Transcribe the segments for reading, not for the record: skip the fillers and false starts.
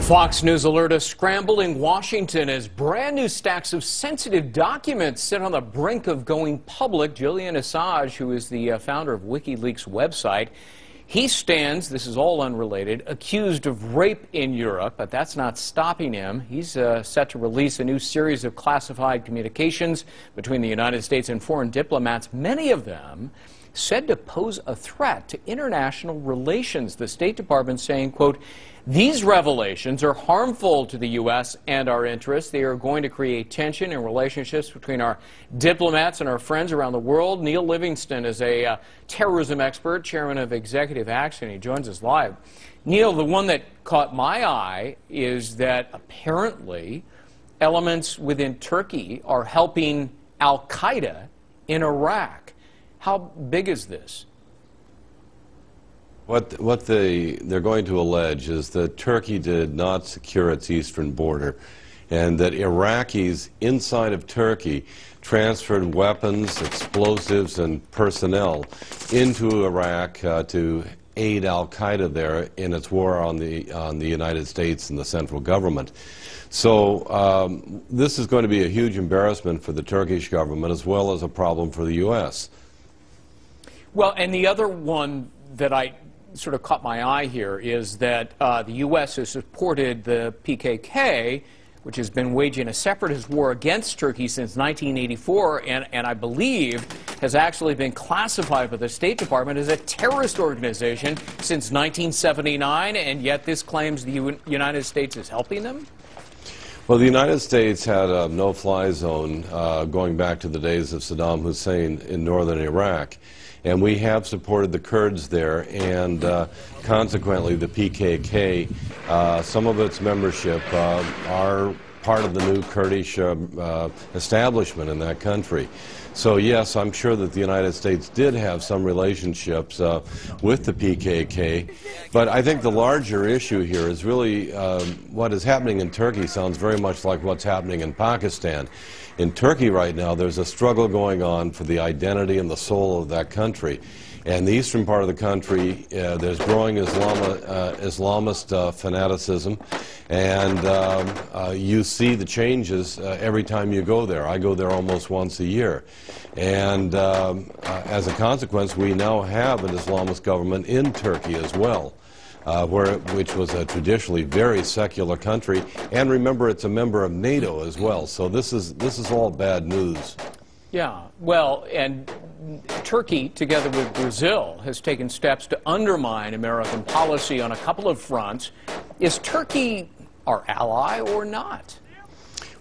Fox News alert: a scrambling Washington as brand new stacks of sensitive documents sit on the brink of going public. Julian Assange, who is the founder of WikiLeaks website, he stands, this is all unrelated, accused of rape in Europe, but that's not stopping him. He's set to release a new series of classified communications between the United States and foreign diplomats, many of them said to pose a threat to international relations. The State Department saying, quote, "These revelations are harmful to the U.S. and our interests. They are going to create tension in relationships between our diplomats and our friends around the world." Neil Livingston is a terrorism expert, chairman of Executive Action. He joins us live. Neil, the one that caught my eye is that apparently elements within Turkey are helping al-Qaeda in Iraq. How big is this? What they're going to allege is that Turkey did not secure its eastern border, and that Iraqis inside of Turkey transferred weapons, explosives, and personnel into Iraq to aid al-Qaeda there in its war on the United States and the central government. So this is going to be a huge embarrassment for the Turkish government as well as a problem for the U.S. Well, and the other one that I sort of caught my eye here is that the U.S. has supported the PKK, which has been waging a separatist war against Turkey since 1984, and I believe has actually been classified by the State Department as a terrorist organization since 1979, and yet this claims the United States is helping them? Well, the United States had a no-fly zone going back to the days of Saddam Hussein in northern Iraq. And we have supported the Kurds there, and consequently the PKK, some of its membership are part of the new Kurdish establishment in that country. So yes, I'm sure that the United States did have some relationships with the PKK, but I think the larger issue here is really what is happening in Turkey sounds very much like what's happening in Pakistan. In Turkey right now, there's a struggle going on for the identity and the soul of that country. And the eastern part of the country, there's growing Islamist fanaticism, and you see the changes every time you go there. I go there almost once a year. And as a consequence, we now have an Islamist government in Turkey as well. Which was a traditionally very secular country, and remember, it's a member of NATO as well. So this is all bad news. Yeah, well, and Turkey, together with Brazil, has taken steps to undermine American policy on a couple of fronts. Is Turkey our ally or not?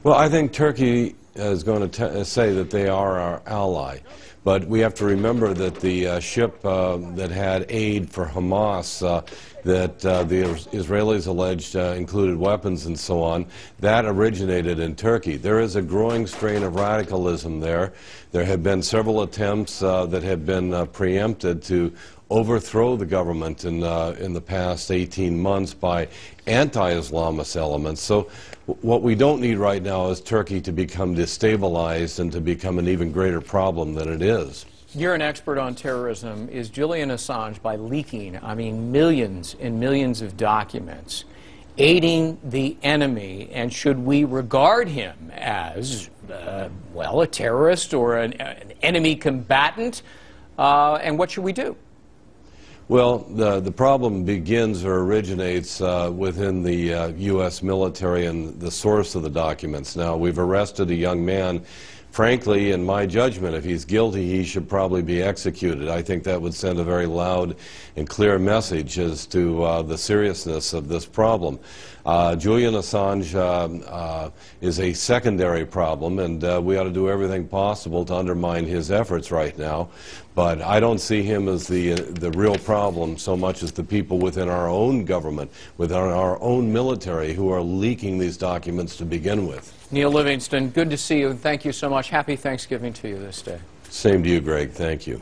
Well, I think Turkey is going to say that they are our ally. But we have to remember that the ship that had aid for Hamas, that the Israelis alleged included weapons and so on, that originated in Turkey. There is a growing strain of radicalism there. There have been several attempts that have been preempted to overthrow the government in the past 18 months by anti-Islamist elements. So what we don't need right now is Turkey to become destabilized and to become an even greater problem than it is. You're an expert on terrorism. Is Julian Assange, by leaking, I mean, millions and millions of documents, aiding the enemy, and should we regard him as, well, a terrorist or an enemy combatant, and what should we do? Well, the problem begins or originates within the U.S. military and the source of the documents. Now, we've arrested a young man. Frankly, in my judgment, if he's guilty, he should probably be executed. I think that would send a very loud and clear message as to the seriousness of this problem. Julian Assange is a secondary problem, and we ought to do everything possible to undermine his efforts right now. But I don't see him as the real problem so much as the people within our own government, within our own military, who are leaking these documents to begin with. Neil Livingston, good to see you, and thank you so much. Happy Thanksgiving to you this day. Same to you, Greg. Thank you.